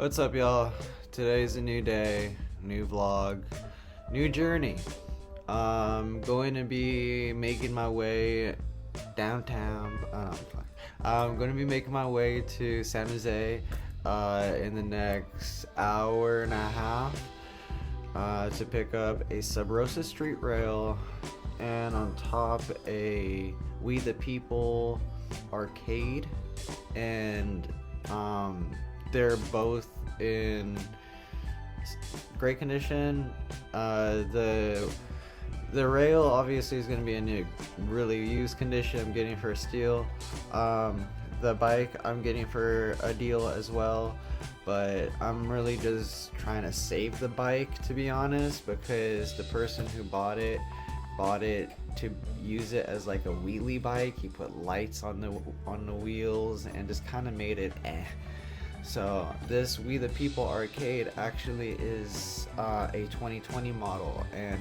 What's up, y'all? Today's a new day, new vlog, new journey. I'm going to be making my way downtown. I'm going to be making my way to San Jose in the next hour and a half to pick up a subrosa street rail and on top a We the People arcade, and they're both in great condition. The rail obviously is going to be in a really used condition. I'm getting for a steal. The bike I'm getting for a deal as well, but I'm really just trying to save the bike, to be honest, because the person who bought it to use it as like a wheelie bike. He put lights on the wheels and just kind of made it So this We the People arcade actually is a 2020 model, and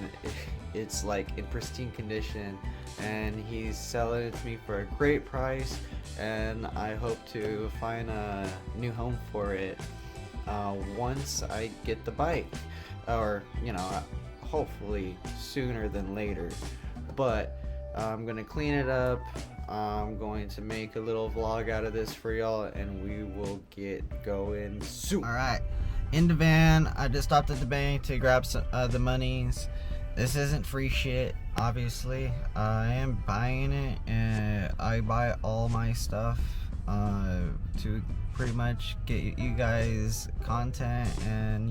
it's like in pristine condition, and he's selling it to me for a great price, and I hope to find a new home for it once I get the bike, or hopefully sooner than later. But I'm gonna clean it up. I'm going to make a little vlog out of this for y'all, and we will get going soon. Alright, in the van. I just stopped at the bank to grab some the monies. This isn't free shit, obviously. I am buying it, and I buy all my stuff to pretty much get you guys content and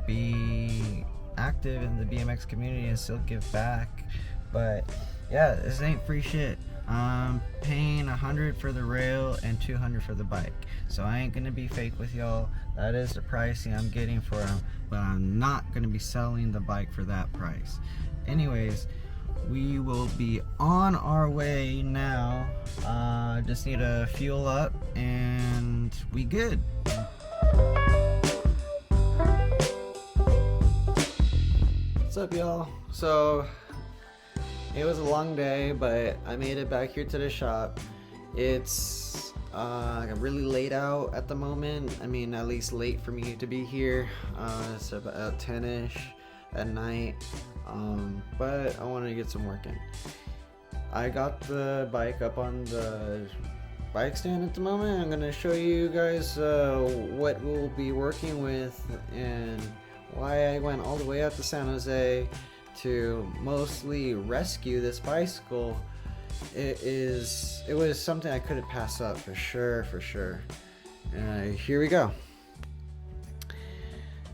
be active in the BMX community and still give back. But yeah, this ain't free shit. I'm paying $100 for the rail and $200 for the bike, so I ain't gonna be fake with y'all. That is the pricing I'm getting for them, but I'm not gonna be selling the bike for that price. Anyways, we will be on our way now. Just need to fuel up and we good. What's up, y'all? So it was a long day, but I made it back here to the shop. It's really late out at the moment. I mean, at least late for me to be here. It's about 10ish at night, but I want to get some work in. I got the bike up on the bike stand at the moment. I'm going to show you guys what we'll be working with and why I went all the way out to San Jose to mostly rescue this bicycle. It was something I couldn't pass up for sure. Here we go.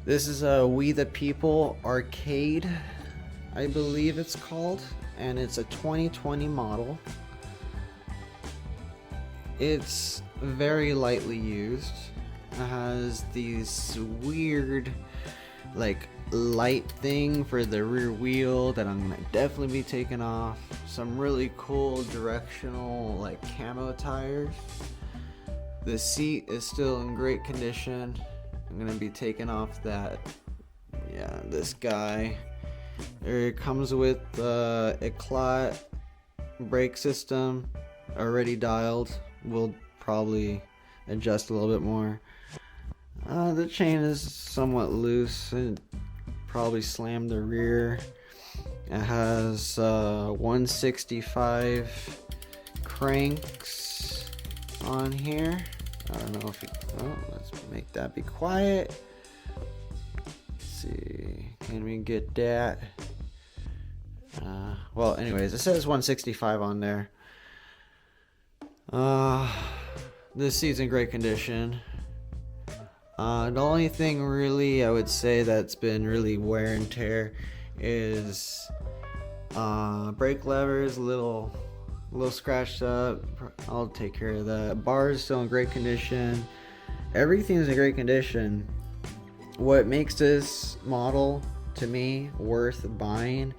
This is a We the People arcade, I believe it's called, and it's a 2020 model. It's very lightly used. It has these weird light thing for the rear wheel that I'm gonna definitely be taking off. Some really cool directional camo tires. The seat is still in great condition. I'm gonna be taking off this guy. It comes with Eclat brake system already dialed. We'll probably adjust a little bit more. The chain is somewhat loose. It probably slammed the rear. It has 165 cranks on here. I don't know if let's make that be quiet. Let's see, can we get that? Well, anyways, it says 165 on there. This seat's in great condition. The only thing really I would say that's been really wear and tear is brake levers, a little scratched up. I'll take care of that. Bars still in great condition. Everything's in great condition. What makes this model to me worth buying,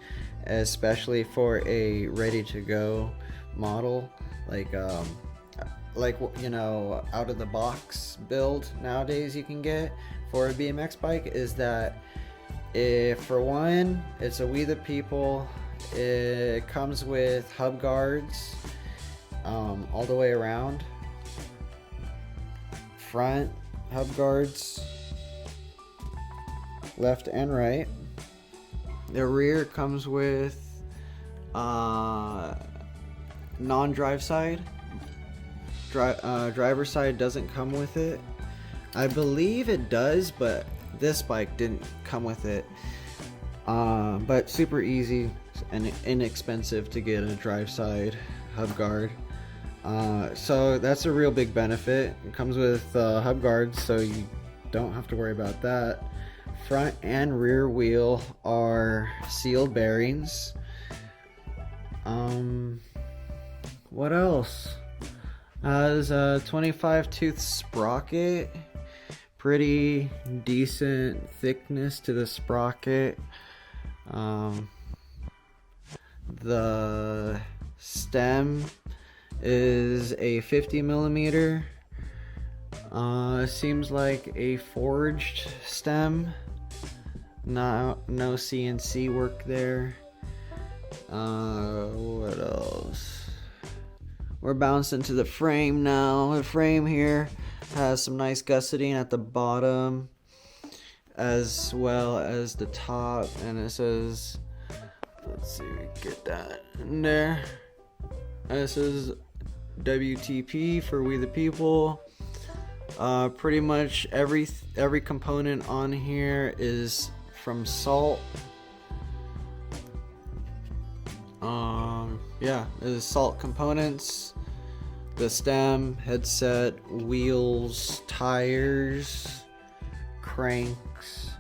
especially for a ready to go model, out of the box build nowadays you can get for a BMX bike, is that for one, it's a We the People. It comes with hub guards all the way around, front, hub guards, left and right. The rear comes with non-drive side. Driver side doesn't come with it. I believe it does, but this bike didn't come with it. But super easy and inexpensive to get a drive side hub guard. So that's a real big benefit. It comes with hub guards, so you don't have to worry about that. Front and rear wheel are sealed bearings. What else? Has a 25 tooth sprocket. Pretty decent thickness to the sprocket. The stem is a 50 millimeter. Seems like a forged stem. No CNC work there. What else? We're bouncing to the frame now. The frame here has some nice gusseting at the bottom as well as the top, and it says, let's see, we get that in there. And it says WTP for We the People. Pretty much every component on here is from Salt. Yeah, it is Salt components. The stem, headset, wheels, tires, cranks,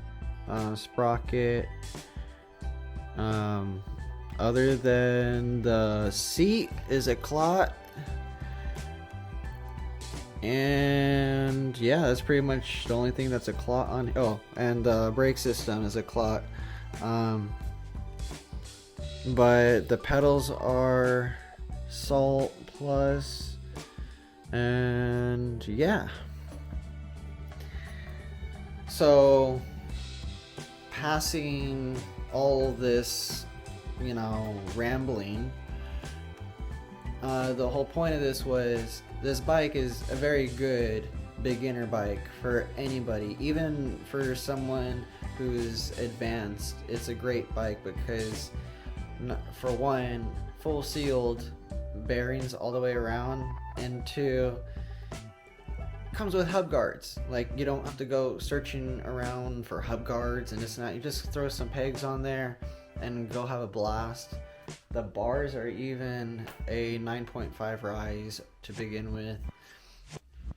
sprocket. Other than the seat is a clot. And yeah, that's pretty much the only thing that's a clot on. Oh, and the brake system is a clot. But the pedals are Salt Plus. And yeah. So passing all this, rambling, the whole point of this was, this bike is a very good beginner bike for anybody, even for someone who's advanced. It's a great bike because, for one, full sealed bearings all the way around, and two, comes with hub guards. Like, you don't have to go searching around for hub guards and this and that. You just throw some pegs on there and go have a blast. The bars are even a 9.5 rise to begin with.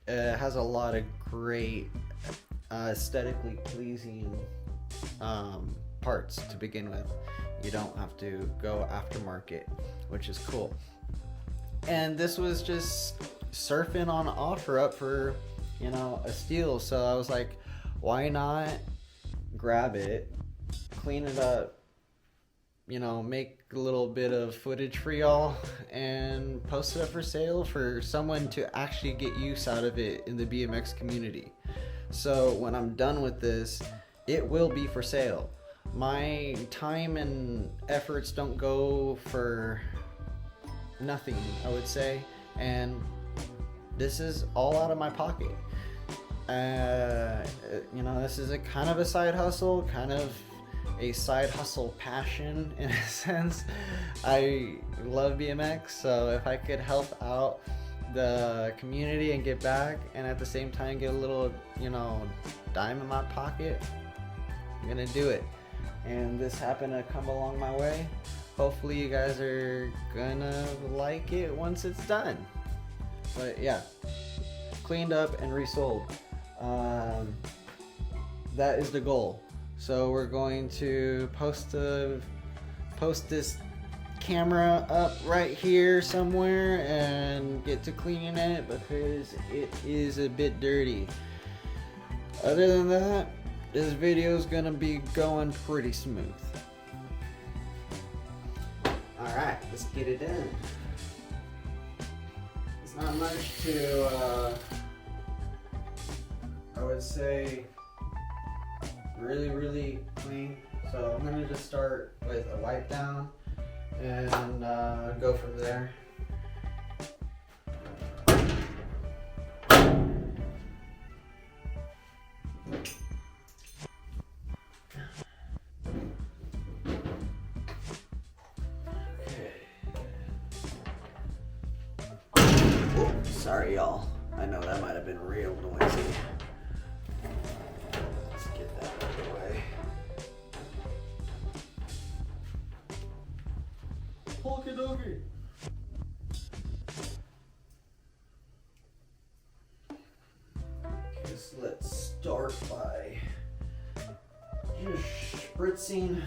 It has a lot of great aesthetically pleasing parts to begin with. You don't have to go aftermarket, which is cool. And this was just surfing on OfferUp for, a steal. So I was like, why not grab it, clean it up, make a little bit of footage for y'all and post it up for sale for someone to actually get use out of it in the BMX community. So when I'm done with this, it will be for sale. My time and efforts don't go for nothing, I would say, and this is all out of my pocket. This is a kind of a side hustle, kind of a side hustle passion in a sense. I love BMX, so if I could help out the community and get back, and at the same time get a little, dime in my pocket, I'm gonna do it. And this happened to come along my way. Hopefully you guys are gonna like it once it's done. But yeah, cleaned up and resold. That is the goal. So we're going to post this camera up right here somewhere and get to cleaning it because it is a bit dirty. Other than that, this video is gonna be going pretty smooth. Alright, let's get it done. It's not much to, I would say, really clean. So I'm gonna just start with a wipe down and go from there. Sorry, y'all. I know that might have been real noisy. Let's get that out of the way. Polka doggy. Okay, so let's start by just spritzing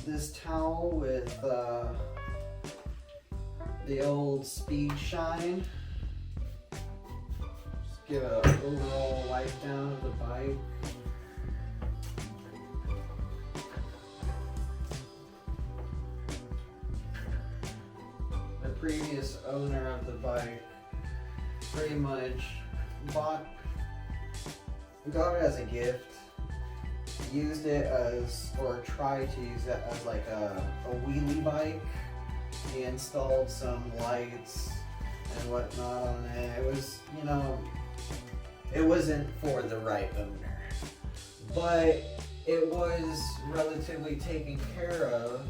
this towel with the old Speed Shine. Just give an overall wipe down of the bike. The previous owner of the bike pretty much got it as a gift, used it as, or tried to use it as like a wheelie bike. He installed some lights and whatnot on it. It was, you know, it wasn't for the right owner, but it was relatively taken care of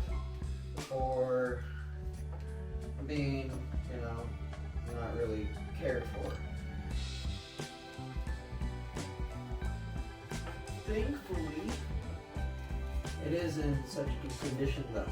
for being, you know, not really cared for. Thankfully, it is in such good condition though.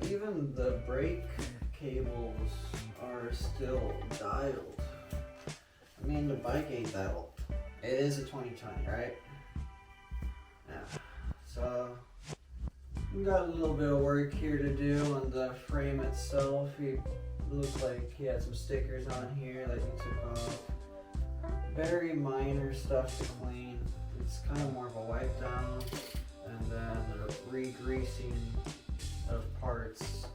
Even the brake cables are still dialed. I mean, the bike ain't that old. It is a 2020, right? Yeah. So, we got a little bit of work here to do on the frame itself. It looked like he had some stickers on here that he took off. Very minor stuff to clean. It's kind of more of a wipe down. And then the re-greasing of parts.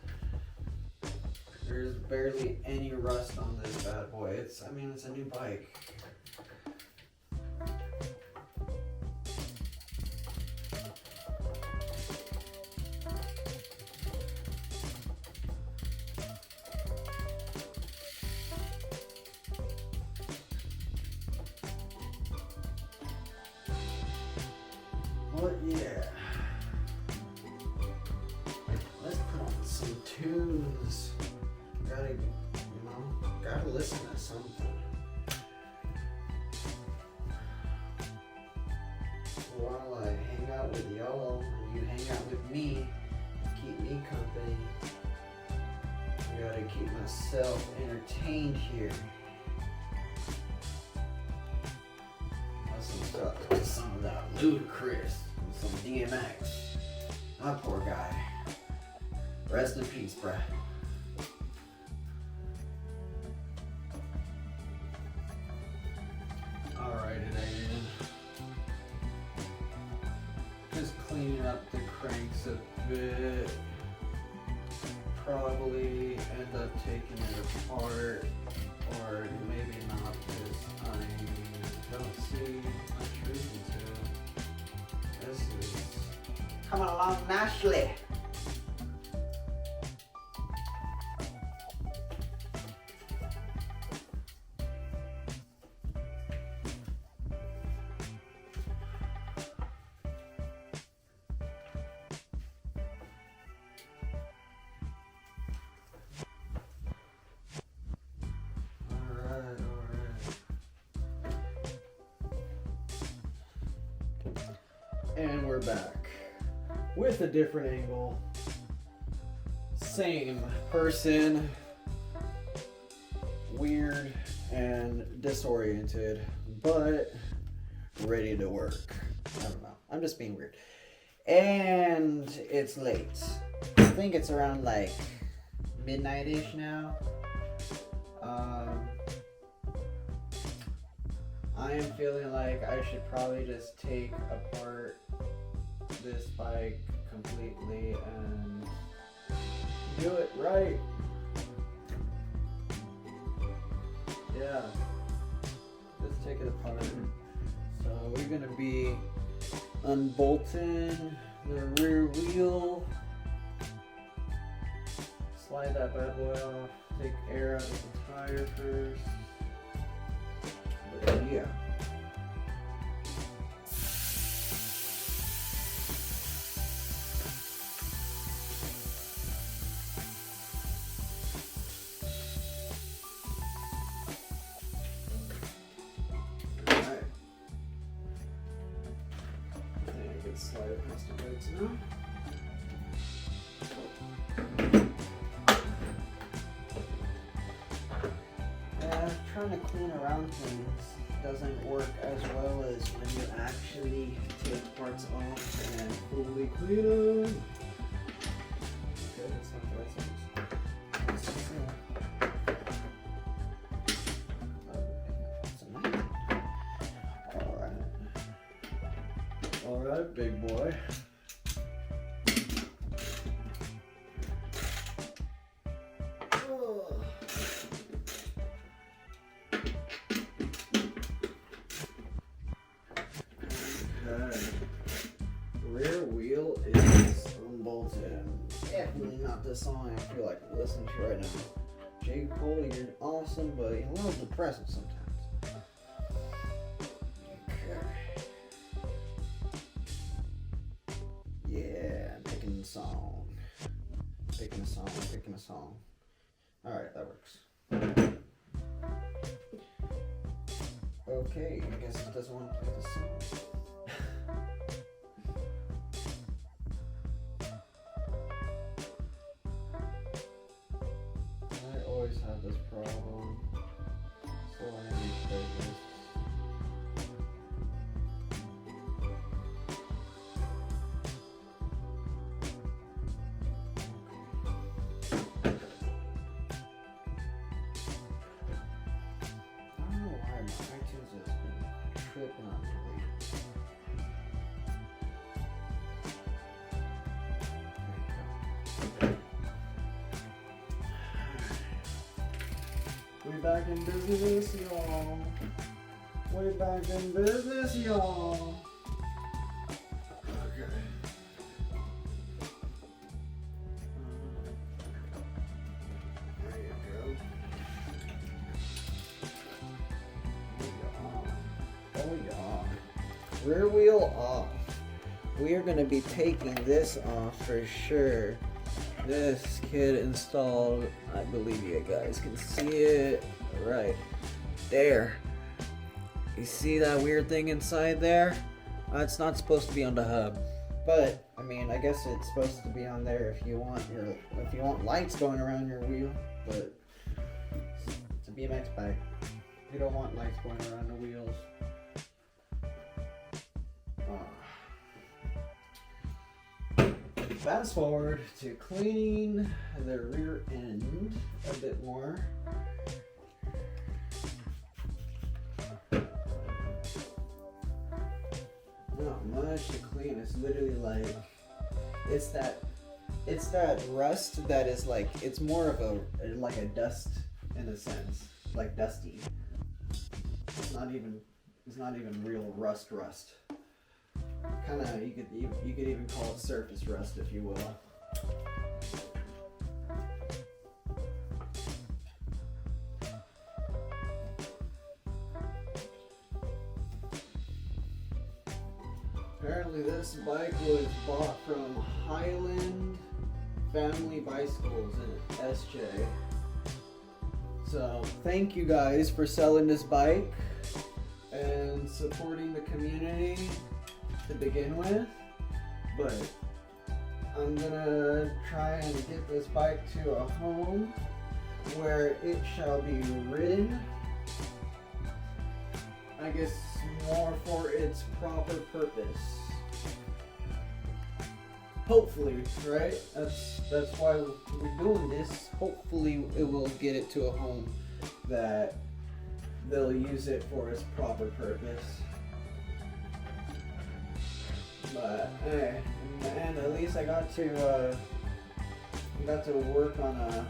There's barely any rust on this bad boy. It's a new bike. But yeah. Let's put on some tunes. Gotta listen to something. While I hang out with y'all, you hang out with me, keep me company. I gotta keep myself entertained here. Some of that Ludacris and some DMX. My poor guy. Rest in peace, bruh. Alright, just cleaning up the cranks a bit. Probably end up taking it apart, or maybe not, because I don't see much reason to. This is coming along nicely. And we're back with a different angle. Same person, weird and disoriented, but ready to work. I don't know. I'm just being weird. And it's late. I think it's around like midnight-ish now. I am feeling like I should probably just take apart this bike completely and do it right. Yeah, just take it apart. So we're gonna be unbolting the rear wheel, slide that bad boy off, take air out of the tire first. But yeah. Alright. I think I can slide it past the brakes now. Trying to clean around things doesn't work as well as when you actually take parts off and fully clean them. Okay, that's not the right size. Alright, big boy. Rear wheel is unbolted. Definitely not the song I feel like listening to right now. J. Cole, you're awesome, but you're a little depressing sometimes. Okay. Yeah, picking a song. Picking a song. Alright, that works. Okay, I guess it doesn't want to play the song. Have this problem, so I need to play this. I don't know why my iTunes has been tripping on me. We back in business, y'all. We back in business, y'all. Okay. There you go. Oh yeah. Rear wheel off. We are going to be taking this off for sure. This kid installed, I believe you guys can see it right there. You see that weird thing inside there? It's not supposed to be on the hub, but I mean, I guess it's supposed to be on there if you want lights going around your wheel. But it's a BMX bike. You don't want lights going around the wheels. Fast forward to cleaning the rear end a bit more. Not much to clean. It's literally like it's that rust that is like, it's more of a dust in a sense, like dusty. It's not even real rust. Kind of, you could even call it surface rust, if you will. Apparently this bike was bought from Highland Family Bicycles in SJ. So thank you guys for selling this bike and supporting the community to begin with, but I'm gonna try and get this bike to a home where it shall be ridden, I guess, more for its proper purpose. Hopefully, right? That's why we're doing this. Hopefully it will get it to a home that they'll use it for its proper purpose. But hey, man, at least I got to work on an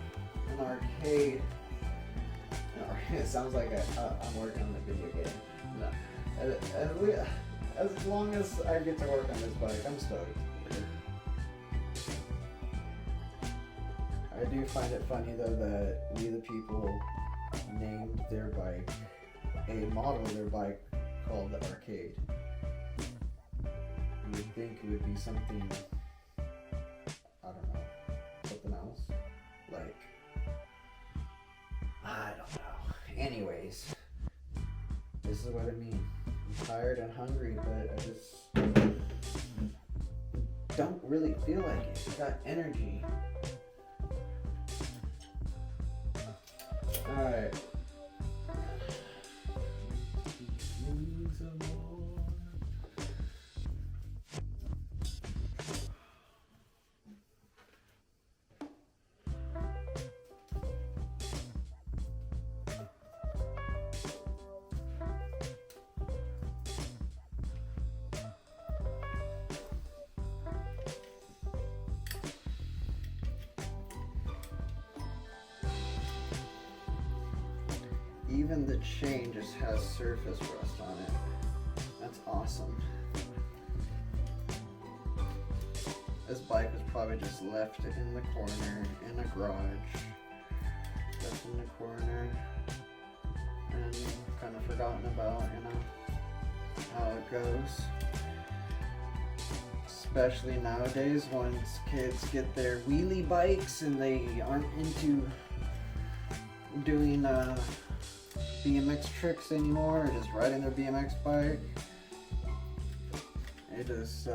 arcade. It sounds like I'm working on a video game. No, as long as I get to work on this bike, I'm stoked. I do find it funny though that We the People named their bike, a model of their bike called the Arcade. You would think it would be something, I don't know, something else. Like, I don't know. Anyways, this is what I mean. I'm tired and hungry, but I just don't really feel like it. I got energy. Alright. Even the chain just has surface rust on it. That's awesome. This bike was probably just left in the corner in a garage. Left in the corner and kind of forgotten about, you know, how it goes. Especially nowadays once kids get their wheelie bikes and they aren't into doing BMX tricks anymore, or just riding their BMX bike. They just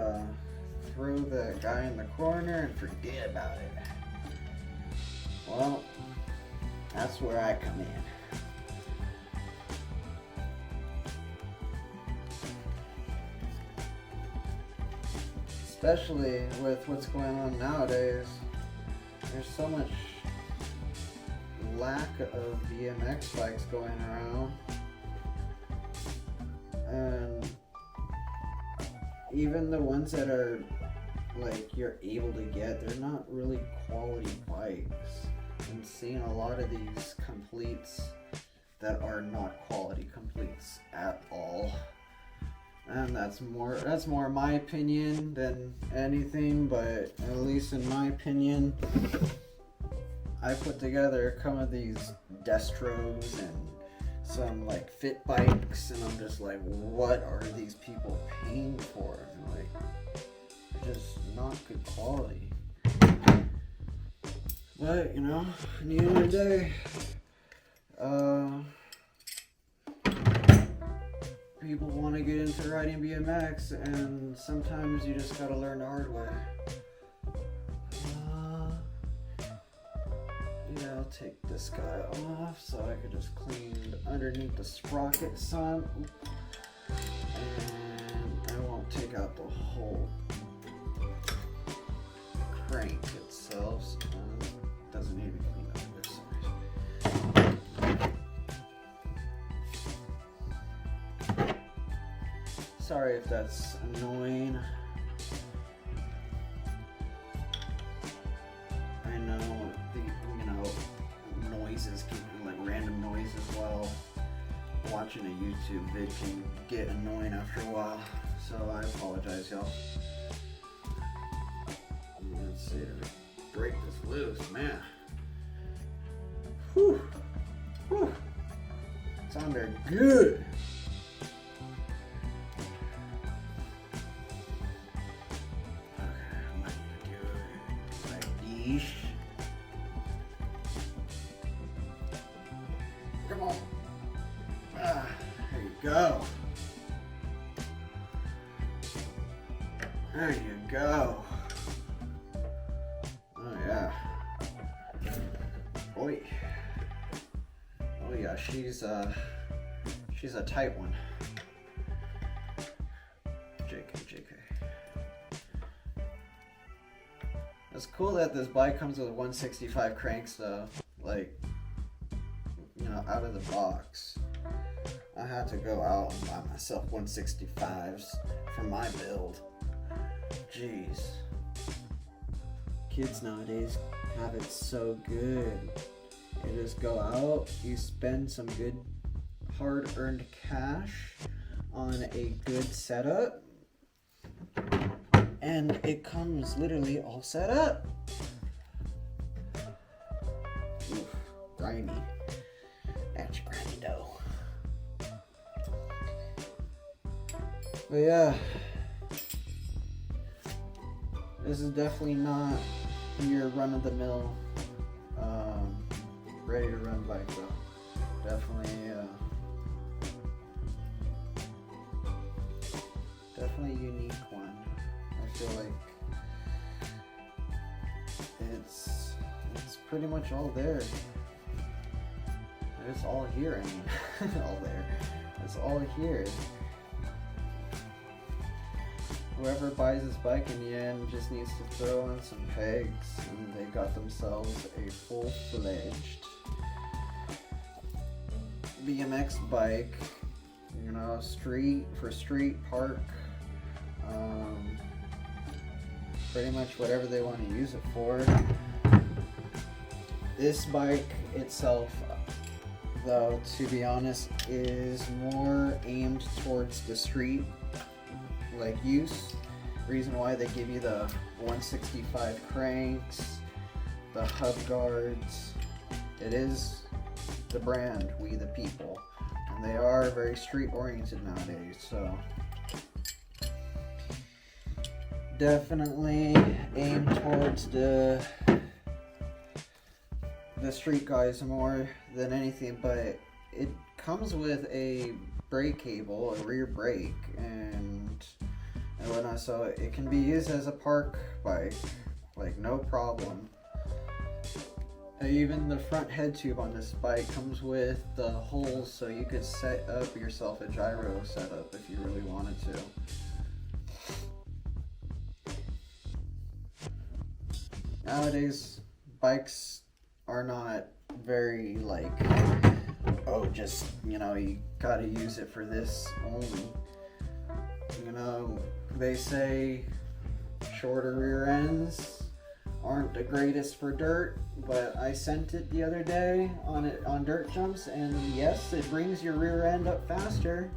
throw the guy in the corner and forget about it. Well, that's where I come in. Especially with what's going on nowadays. There's so much lack of BMX bikes going around, and even the ones that are like you're able to get, they're not really quality bikes. I'm seeing a lot of these completes that are not quality completes at all, and that's more my opinion than anything, but at least in my opinion, I put together some of these Destros and some like fit bikes, and I'm just like, what are these people paying for? And like, just not good quality. But you know, at the end of the day, people want to get into riding BMX, and sometimes you just gotta learn the hard way. Yeah, I'll take this guy off so I can just clean underneath the sprocket some. And I won't take out the whole crank itself, so it doesn't need to be cleaned up this side. Sorry if that's annoying. I know noises, like random noise as well. Watching a YouTube vid can get annoying after a while, so I apologize, y'all. Let's see, break this loose, man. Whew, whew. Sounded good. Okay, I might need to do it like this. Come on. There you go. There you go. Oh yeah. Boy. Oh yeah, she's a tight one. JK. It's cool that this bike comes with 165 cranks though. Like, you know, out of the box. I had to go out and buy myself 165s for my build. Jeez. Kids nowadays have it so good. You just go out, you spend some good hard-earned cash on a good setup, and it comes literally all set up. grimy. That's grimy dough. But yeah, this is definitely not your run-of-the-mill ready-to-run bike though. Definitely a unique one. I feel like it's pretty much all there. It's all here, I mean. All there. It's all here. Whoever buys this bike in the end just needs to throw in some pegs and they got themselves a full-fledged BMX bike, you know, street park, pretty much whatever they want to use it for. This bike itself, though, to be honest, is more aimed towards the street use. Reason why they give you the 165 cranks, the hub guards. It is the brand We the People, and they are very street oriented nowadays, so definitely aim towards the street guys more than anything. But it comes with a brake cable, a rear brake, and whatnot, so it can be used as a park bike, like no problem. Even the front head tube on this bike comes with the holes, so you could set up yourself a gyro setup if you really wanted to. Nowadays, bikes are not very oh, just, you know, you gotta use it for this only. You know, they say shorter rear ends aren't the greatest for dirt, but I sent it the other day on dirt jumps, and yes, it brings your rear end up faster.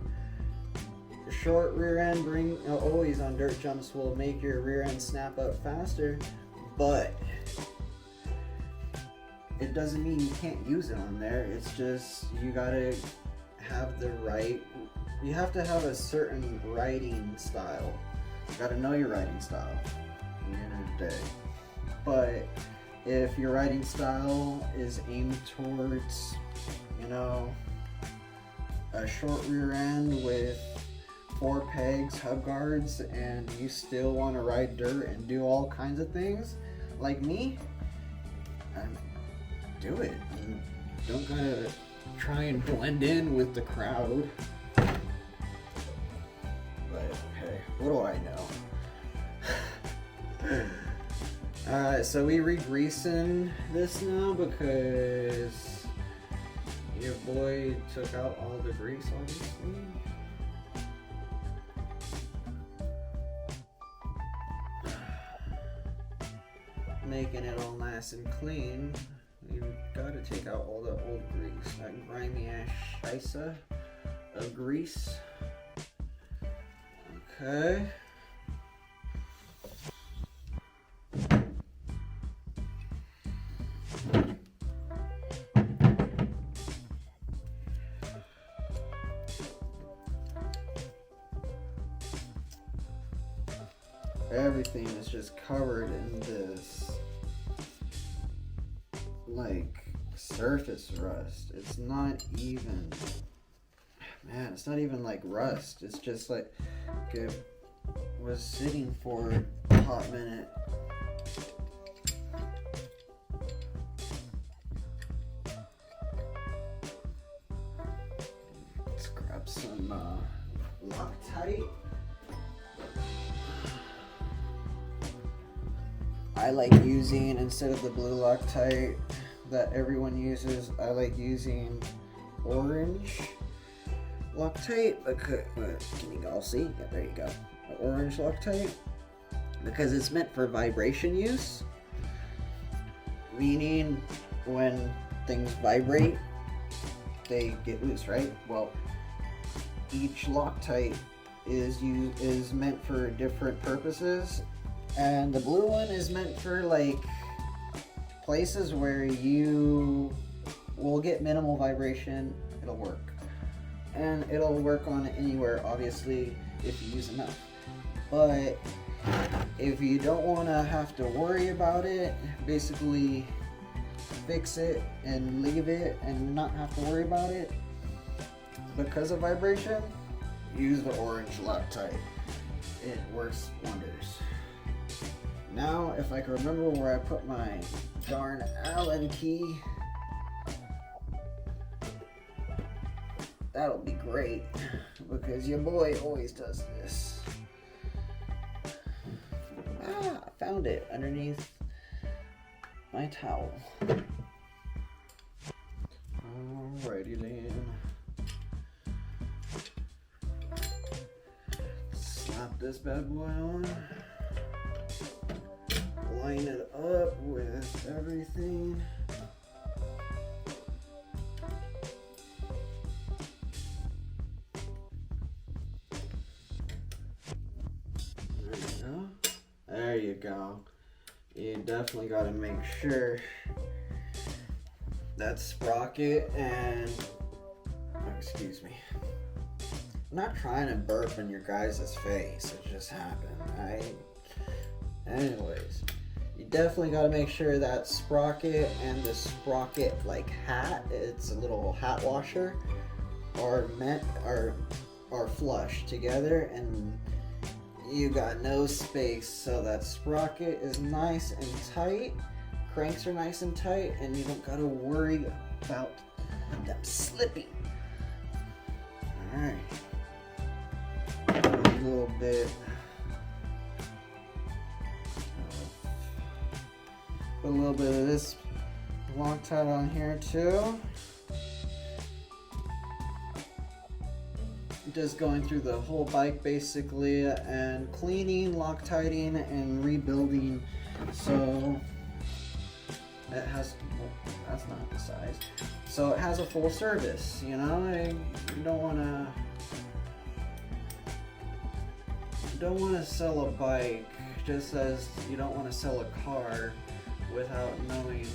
The short rear end always on dirt jumps will make your rear end snap up faster, but it doesn't mean you can't use it on there. It's just you gotta have you have to have a certain riding style. You gotta know your riding style at the end of the day. But if your riding style is aimed towards, you know, a short rear end with 4 pegs, hub guards, and you still want to ride dirt and do all kinds of things, like me, do it. You don't gotta try and blend in with the crowd. But hey, what do I know? So we re-greasing this now because your boy took out all the grease, obviously. Making it all nice and clean. You gotta take out all the old grease, that grimy ass scheisse of grease. Okay. Everything is just covered in this surface rust. It's not even, man, it's not even like rust. It's just like it was sitting for a hot minute. Let's grab some Loctite. I like using, instead of the blue Loctite that everyone uses, I like using orange Loctite. Okay, can you all see? Yeah, there you go. Orange Loctite, because it's meant for vibration use, meaning when things vibrate, they get loose, right? Well, each Loctite is meant for different purposes, and the blue one is meant for like places where you will get minimal vibration, it'll work. And it'll work on anywhere, obviously, if you use enough. But if you don't want to have to worry about it, basically fix it and leave it and not have to worry about it because of vibration, use the orange Loctite. It works wonders. Now, if I can remember where I put my darn Allen key, that'll be great, because your boy always does this. Ah, I found it underneath my towel. Alrighty then. Slap this bad boy on. Line it up with everything. There you go. You definitely got to make sure that sprocket and, excuse me, I'm not trying to burp in your guys' face, it just happened, right? Anyways, you definitely got to make sure that sprocket and the sprocket like hat, it's a little hat washer, are flush together, and you got no space, so that sprocket is nice and tight, cranks are nice and tight, and you don't gotta worry about them slipping. Alright, a little bit, put a little bit of this Loctite on here too. Just going through the whole bike basically and cleaning, Loctiting, and rebuilding. So it has, well, that's not the size. So it has a full service, you know. You don't want to sell a bike just as you don't want to sell a car without knowing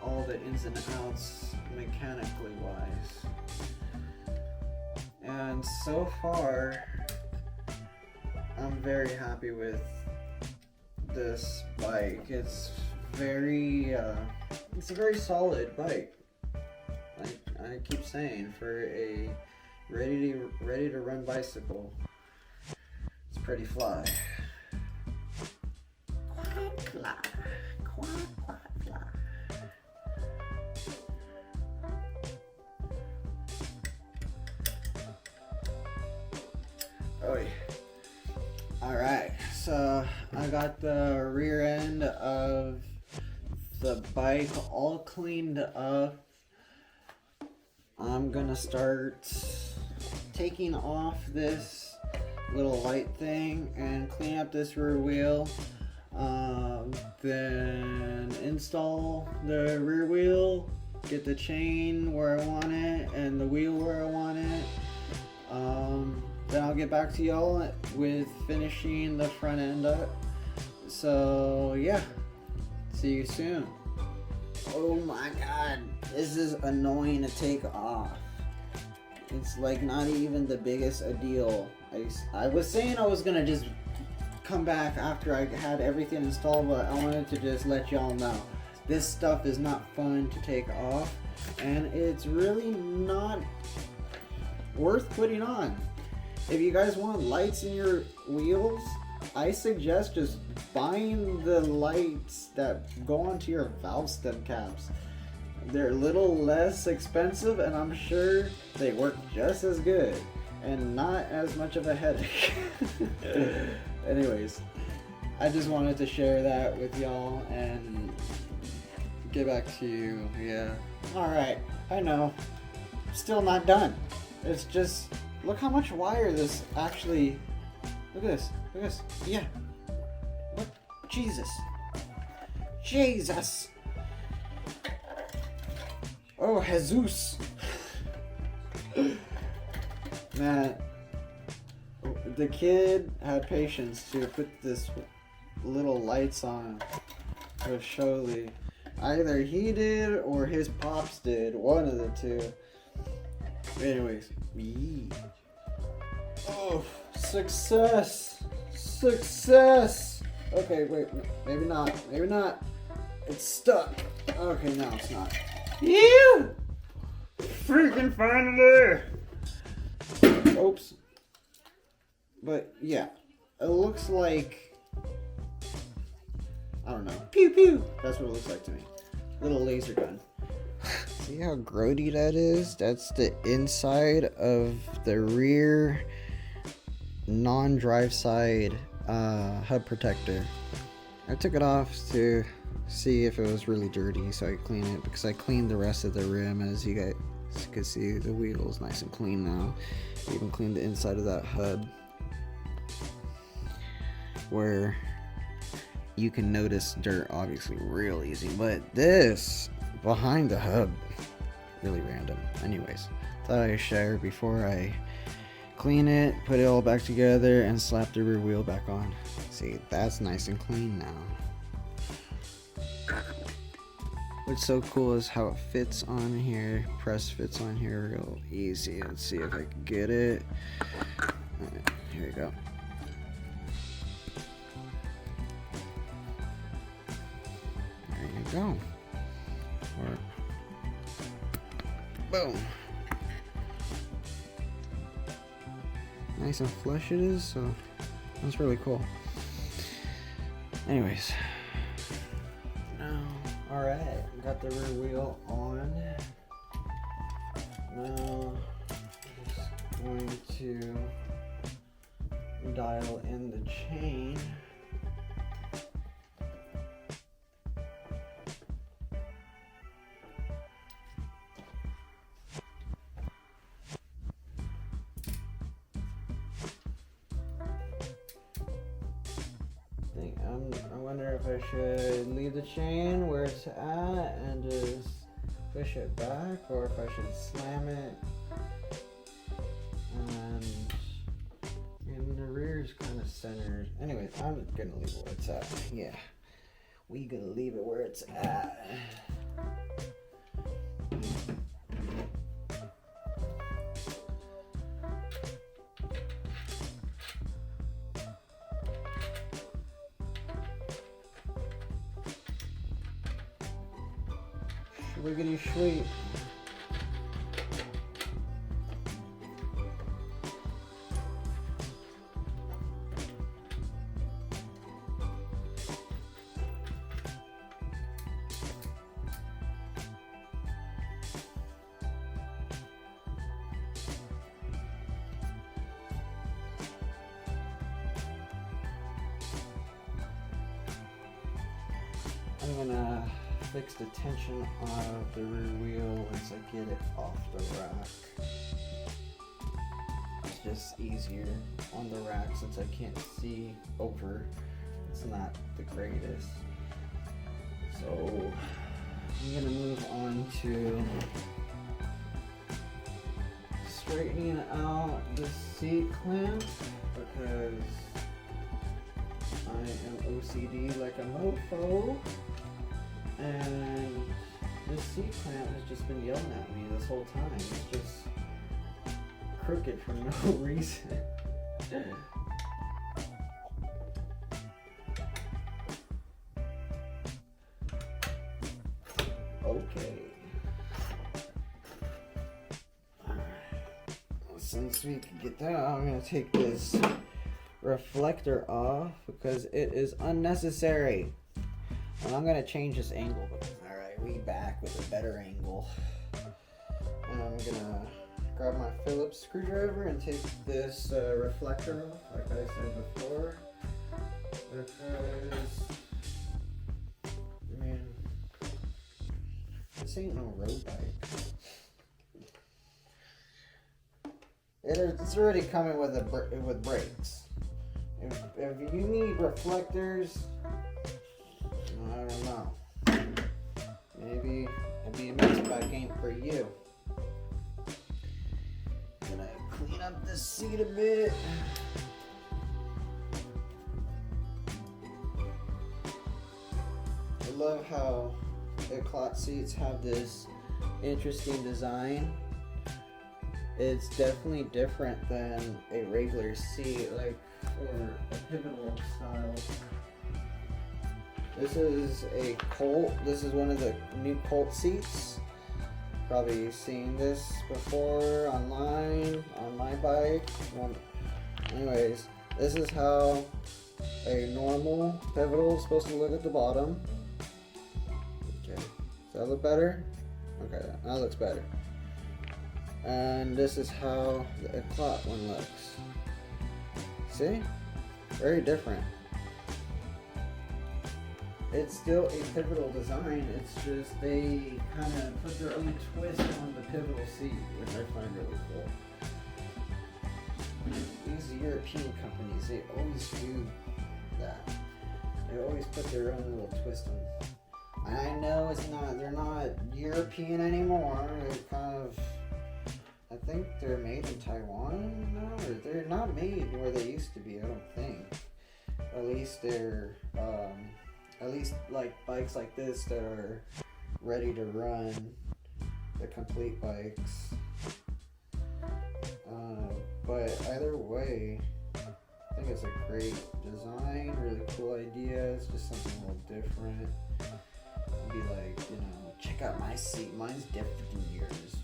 all the ins and outs mechanically wise. And so far, I'm very happy with this bike. It's a very solid bike. Like I keep saying, for a ready to run bicycle, it's pretty fly. Quack fly, quack quack fly. Oh yeah. Alright, so I got the rear end of the bike all cleaned up. I'm gonna start taking off this little light thing and clean up this rear wheel. Then install the rear wheel, get the chain where I want it and the wheel where I want it. Then I'll get back to y'all with finishing the front end up. So yeah, see you soon. Oh my god, this is annoying to take off. It's like not even the biggest a deal. I was saying I was gonna just come back after I had everything installed, but I wanted to just let y'all know this stuff is not fun to take off, and it's really not worth putting on. If you guys want lights in your wheels, I suggest just buying the lights that go onto your valve stem caps. They're a little less expensive, and I'm sure they work just as good and not as much of a headache. Anyways, I just wanted to share that with y'all and get back to you. Yeah. Alright, I know. Still not done. It's just, look how much wire this actually, look at this, look at this. Yeah. Look, Jesus. Jesus. Oh, Jesus. Man, the kid had patience to put this little lights on with Sholey, Either he did or his pops did. One of the two. Anyways. Oh, success! Success! Okay, wait. Maybe not. Maybe not. It's stuck. Okay, no, it's not. Yeah! Freaking finally! Oops. But yeah, it looks like, I don't know. Pew pew! That's what it looks like to me. Little laser gun. See how grody that is? That's the inside of the rear non-drive side hub protector. I took it off to see if it was really dirty, so I cleaned it, because I cleaned the rest of the rim. As you guys can see, the wheel is nice and clean now. I even cleaned the inside of that hub, where you can notice dirt obviously real easy, but this behind the hub, really random. Anyways, thought I'd share before I clean it, put it all back together, and slap the rear wheel back on. See, that's nice and clean now. What's so cool is how it fits on here. Press fits on here real easy. Let's see if I can get it. Alright, here we go. There you go. Boom. Nice and flush it is, so that's really cool. Anyways. Alright, got the rear wheel on. Now, just going to dial in the chain. I wonder if I should leave the chain where it's at and just push it back, or if I should slam it. And the rear is kind of centered. Anyway, I'm gonna leave it where it's at. Yeah, we gonna leave it where it's at. Wiggity sweet. I'm gonna fix the tension of the rear wheel once I get it off the rack. It's just easier on the rack since I can't see over. It's not the greatest. So I'm gonna move on to straightening out the seat clamp, because I am OCD like a mofo. And this seat clamp has just been yelling at me this whole time. It's just crooked for no reason. Okay. Alright. Well, since we can get that, I'm going to take this reflector off because it is unnecessary. And I'm gonna change this angle. Alright, we back with a better angle. And I'm gonna grab my Phillips screwdriver and take this reflector off, like I said before. Because, man, this ain't no road bike. It's already coming with brakes. If you need reflectors, I don't know. Maybe it'd be a mixed bike game for you. Gonna clean up this seat a bit. I love how cloth seats have this interesting design. It's definitely different than a regular seat, like for a pivotal style. This is a Colt. This is one of the new Colt seats. Probably seen this before online on my bike. Anyways, this is how a normal pivotal is supposed to look at the bottom. Okay, does that look better? Okay, that looks better. And this is how the cloth one looks. See? Very different. It's still a pivotal design, it's just they kind of put their own twist on the pivotal seat, which I find really cool. These European companies, they always do that. They always put their own little twist on. And I know they're not European anymore. They're kind of, I think they're made in Taiwan now, or they're not made where they used to be, I don't think. At least they're, like bikes like this that are ready to run, the complete bikes. But either way, I think it's a great design, really cool idea. It's just something a little different. Be like, check out my seat. Mine's different than yours.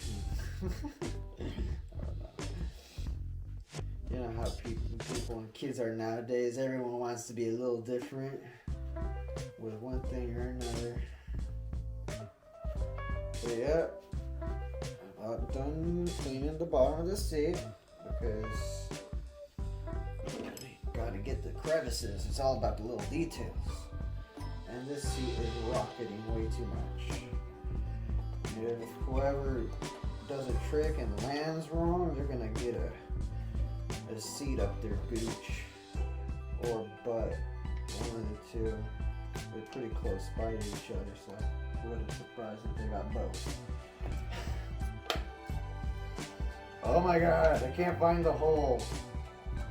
I don't know. You know how people and kids are nowadays. Everyone wants to be a little different with one thing or another. So yeah, I'm about done cleaning the bottom of the seat because gotta get the crevices. It's all about the little details. And this seat is rocketing way too much. If whoever does a trick and lands wrong, they're gonna get a seat up their gooch or butt. One of the two. They're pretty close by to each other, so I wouldn't surprise if they got both. Oh my god, I can't find the hole.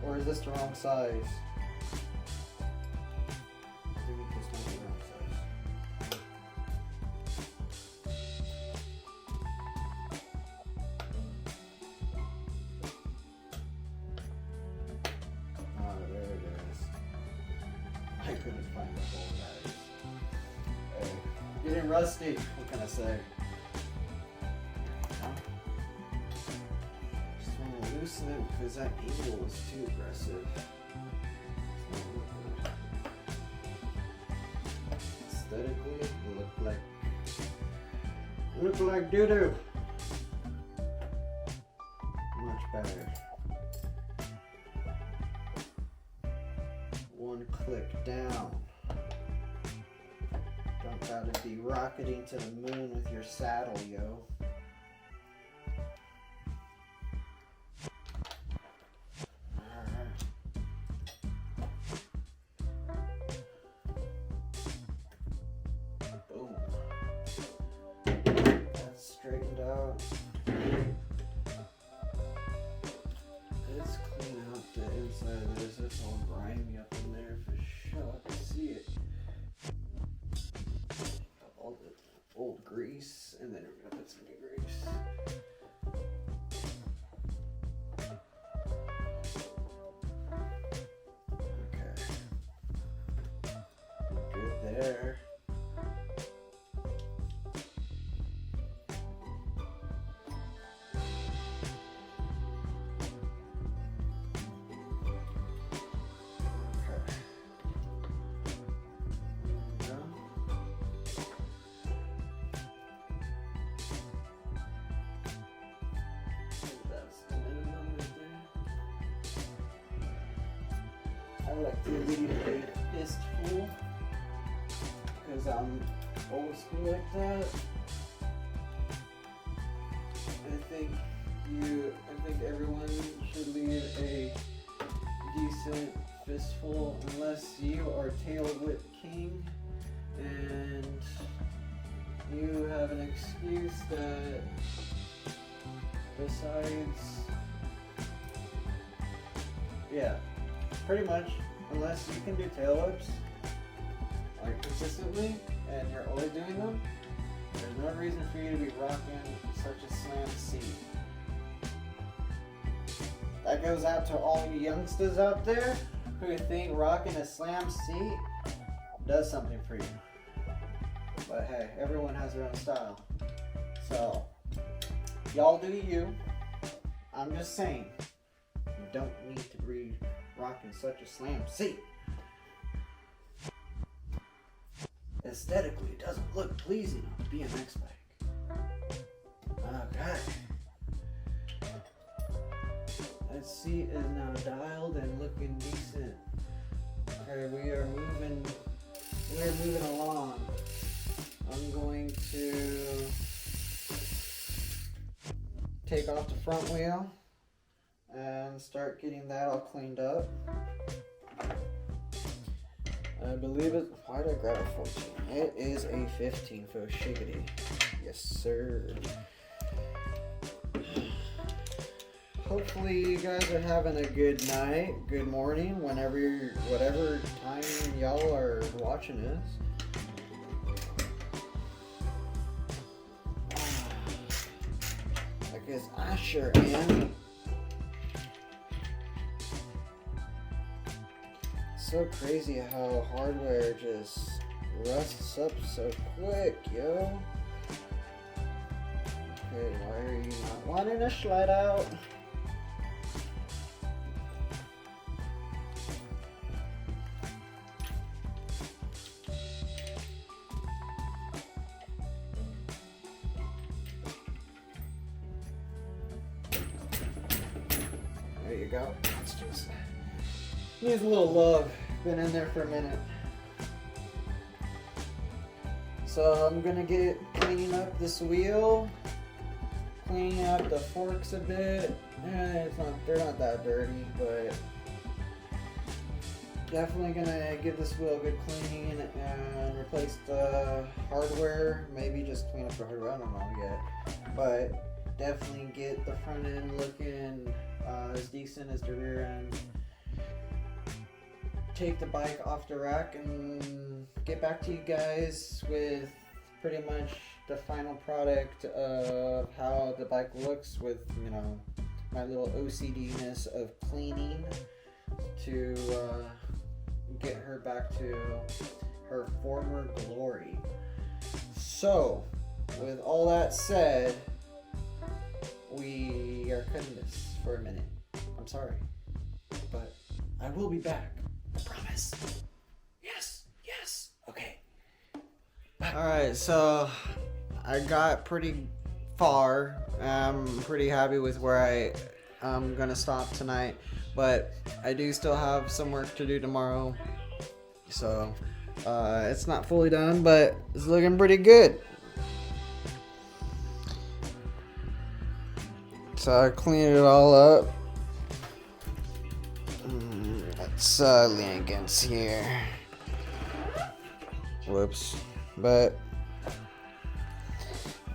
Or is this the wrong size? Getting rusty, what can I say? Just want to loosen it because that angle was too aggressive. Aesthetically, it looked like doo-doo. Much better. One click down. Don't gotta be rocketing to the moon with your saddle, yo. Boom. That's straightened out. Let's clean out the inside. There's this all grimy up in there for sure. I can see it. All the old grease, and then we're gonna put some new grease. Okay. Good there. I like to leave a fistful because I'm old school like that. I think everyone should leave a decent fistful unless you are tail whip king and you have an excuse that besides, yeah. Pretty much, unless you can do tail whips like consistently and you're always doing them, no reason for you to be rocking such a slam seat. That goes out to all you youngsters out there who think rocking a slam seat does something for you. But hey, everyone has their own style. So, y'all do you. I'm just saying, you don't need to be rocking such a slam seat. Aesthetically, it doesn't look pleasing on a BMX bike. Okay. That seat is now dialed and looking decent. Okay, we are moving along. I'm going to take off the front wheel and start getting that all cleaned up. I believe it. Why did I grab a 14? It is a 15 for shiggity. Yes, sir. Hopefully you guys are having a good night, good morning, whatever time y'all are watching this. I guess I sure am. So crazy how hardware just rusts up so quick, yo. Okay, why are you not wanting to slide out? There you go. Let's just needs a little love. Been in there for a minute. So I'm gonna get cleaning up this wheel, cleaning up the forks a bit. They're not that dirty, but definitely gonna give this wheel a good cleaning and replace the hardware. Maybe just clean up the hardware. I don't know yet, but definitely get the front end looking as decent as the rear end. Take the bike off the rack and get back to you guys with pretty much the final product of how the bike looks with, you know, my little OCD-ness of cleaning to get her back to her former glory. So, with all that said, we are cutting this for a minute. I'm sorry, but I will be back. I promise. Yes. Okay. Alright, so I got pretty far. I'm pretty happy with where I'm gonna stop tonight. But I do still have some work to do tomorrow. So it's not fully done, but it's looking pretty good. So I cleaned it all up. Let's lean against here. Whoops. But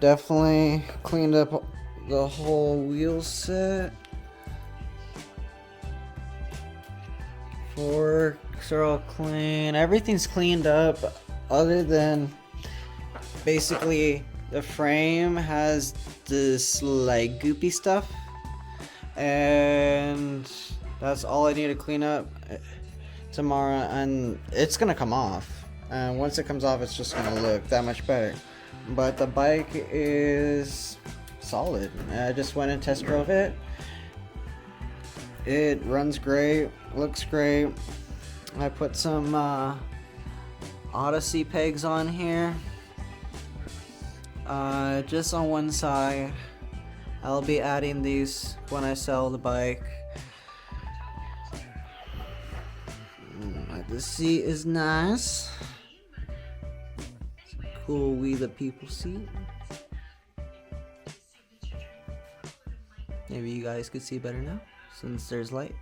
definitely cleaned up the whole wheel set. Forks are all clean. Everything's cleaned up other than basically the frame has this like goopy stuff, and that's all I need to clean up tomorrow, and it's gonna come off, and once it comes off it's just gonna look that much better. But the bike is solid. I just went and test drove it. It runs great, looks great. I put some Odyssey pegs on here, just on one side. I'll be adding these when I sell the bike. The seat is nice. Cool We the People seat. Maybe you guys could see better now since there's light.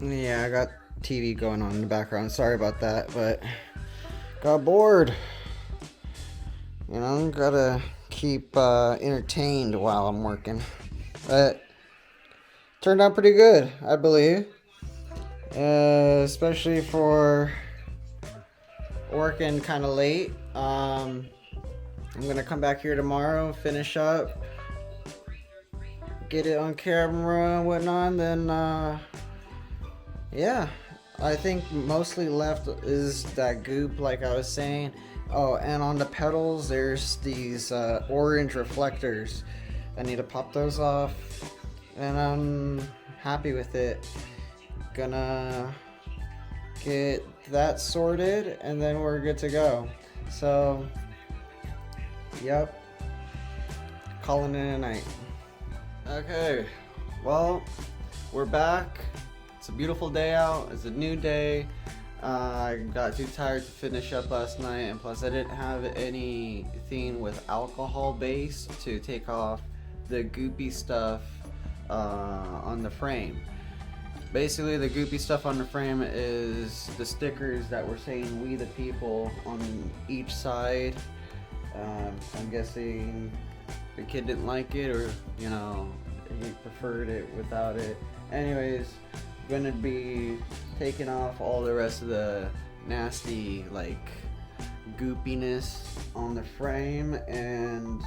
Yeah, I got TV going on in the background. Sorry about that, but got bored. You know, gotta keep entertained while I'm working. But turned out pretty good, I believe. Especially for working kind of late. I'm gonna come back here tomorrow, finish up, get it on camera and whatnot. And then, yeah, I think mostly left is that goop, like I was saying. Oh, and on the pedals, there's these orange reflectors. I need to pop those off, and I'm happy with it. Gonna get that sorted, and then we're good to go. So, yep, calling it a night. Okay, well, we're back. It's a beautiful day out. It's a new day. I got too tired to finish up last night, and plus I didn't have anything with alcohol base to take off the goopy stuff on the frame. Basically, the goopy stuff on the frame is the stickers that were saying "We the People" on each side. I'm guessing the kid didn't like it, or he preferred it without it. Anyways, I'm gonna be taking off all the rest of the nasty goopiness on the frame, and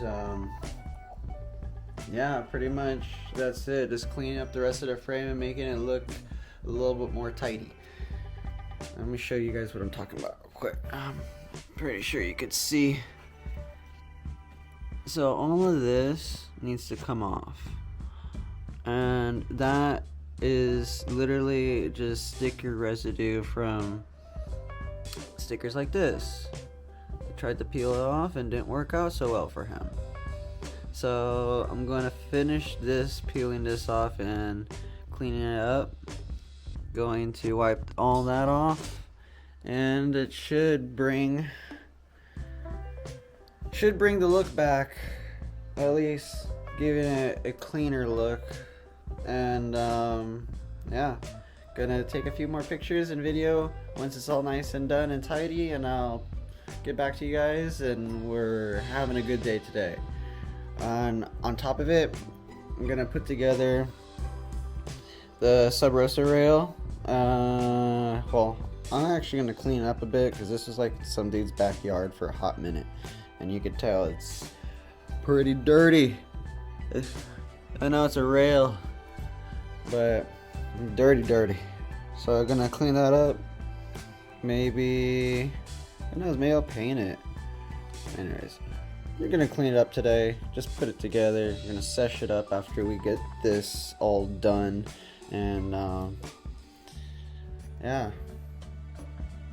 yeah, pretty much that's it. Just cleaning up the rest of the frame and making it look a little bit more tidy. Let me show you guys what I'm talking about real quick. I'm pretty sure you could see. So all of this needs to come off, and that is literally just sticker residue from stickers like this. I tried to peel it off and didn't work out so well for him. So I'm going to finish this, peeling this off and cleaning it up. Going to wipe all that off, and it should bring the look back, at least giving it a cleaner look. And yeah, gonna take a few more pictures and video once it's all nice and done and tidy, and I'll get back to you guys. And we're having a good day today. And on top of it, I'm gonna put together the subrosa rail. Well, I'm actually gonna clean it up a bit because this was like some dude's backyard for a hot minute, and you could tell it's pretty dirty. I know it's a rail, but dirty. So I'm gonna clean that up. Maybe, who knows, maybe I'll paint it. Anyways, we're gonna clean it up today, just put it together. We're gonna sesh it up after we get this all done, and yeah,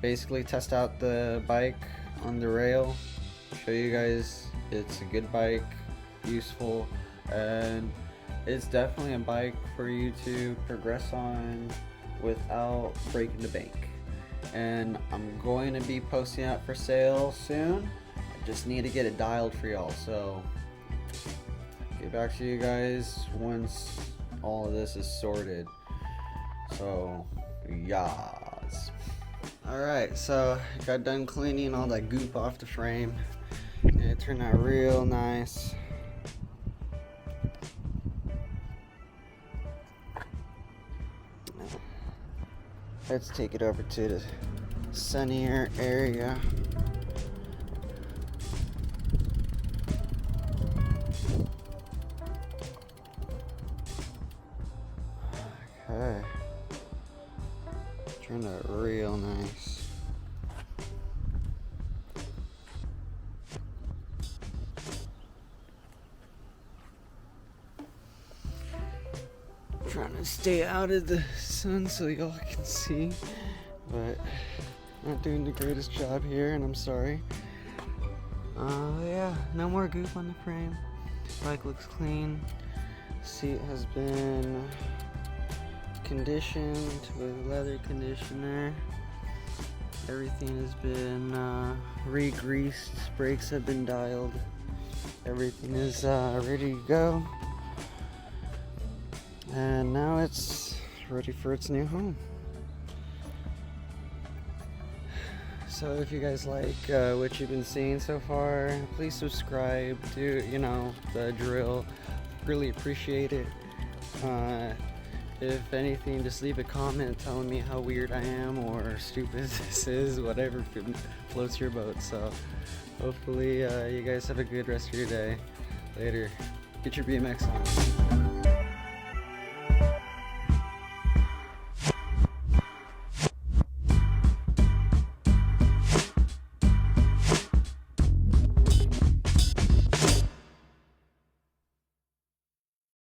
basically test out the bike on the rail, show you guys it's a good bike, useful, and it's definitely a bike for you to progress on without breaking the bank. And I'm going to be posting it for sale soon. I just need to get it dialed for y'all, so get back to you guys once all of this is sorted. So yas. Alright, so I got done cleaning all that goop off the frame, and it turned out real nice. Let's take it over to the sunnier area. Okay. Turned out real nice. Trying to stay out of the sun so y'all can see, but not doing the greatest job here, and I'm sorry. Yeah, no more goop on the frame. Bike looks clean. Seat has been conditioned with leather conditioner. Everything has been re-greased. Brakes have been dialed. Everything is ready to go. And now it's ready for its new home. So if you guys like what you've been seeing so far, please subscribe. Do the drill. really appreciate it. If anything, just leave a comment telling me how weird I am or stupid this is, whatever floats your boat. So hopefully you guys have a good rest of your day. Later. Get your BMX on.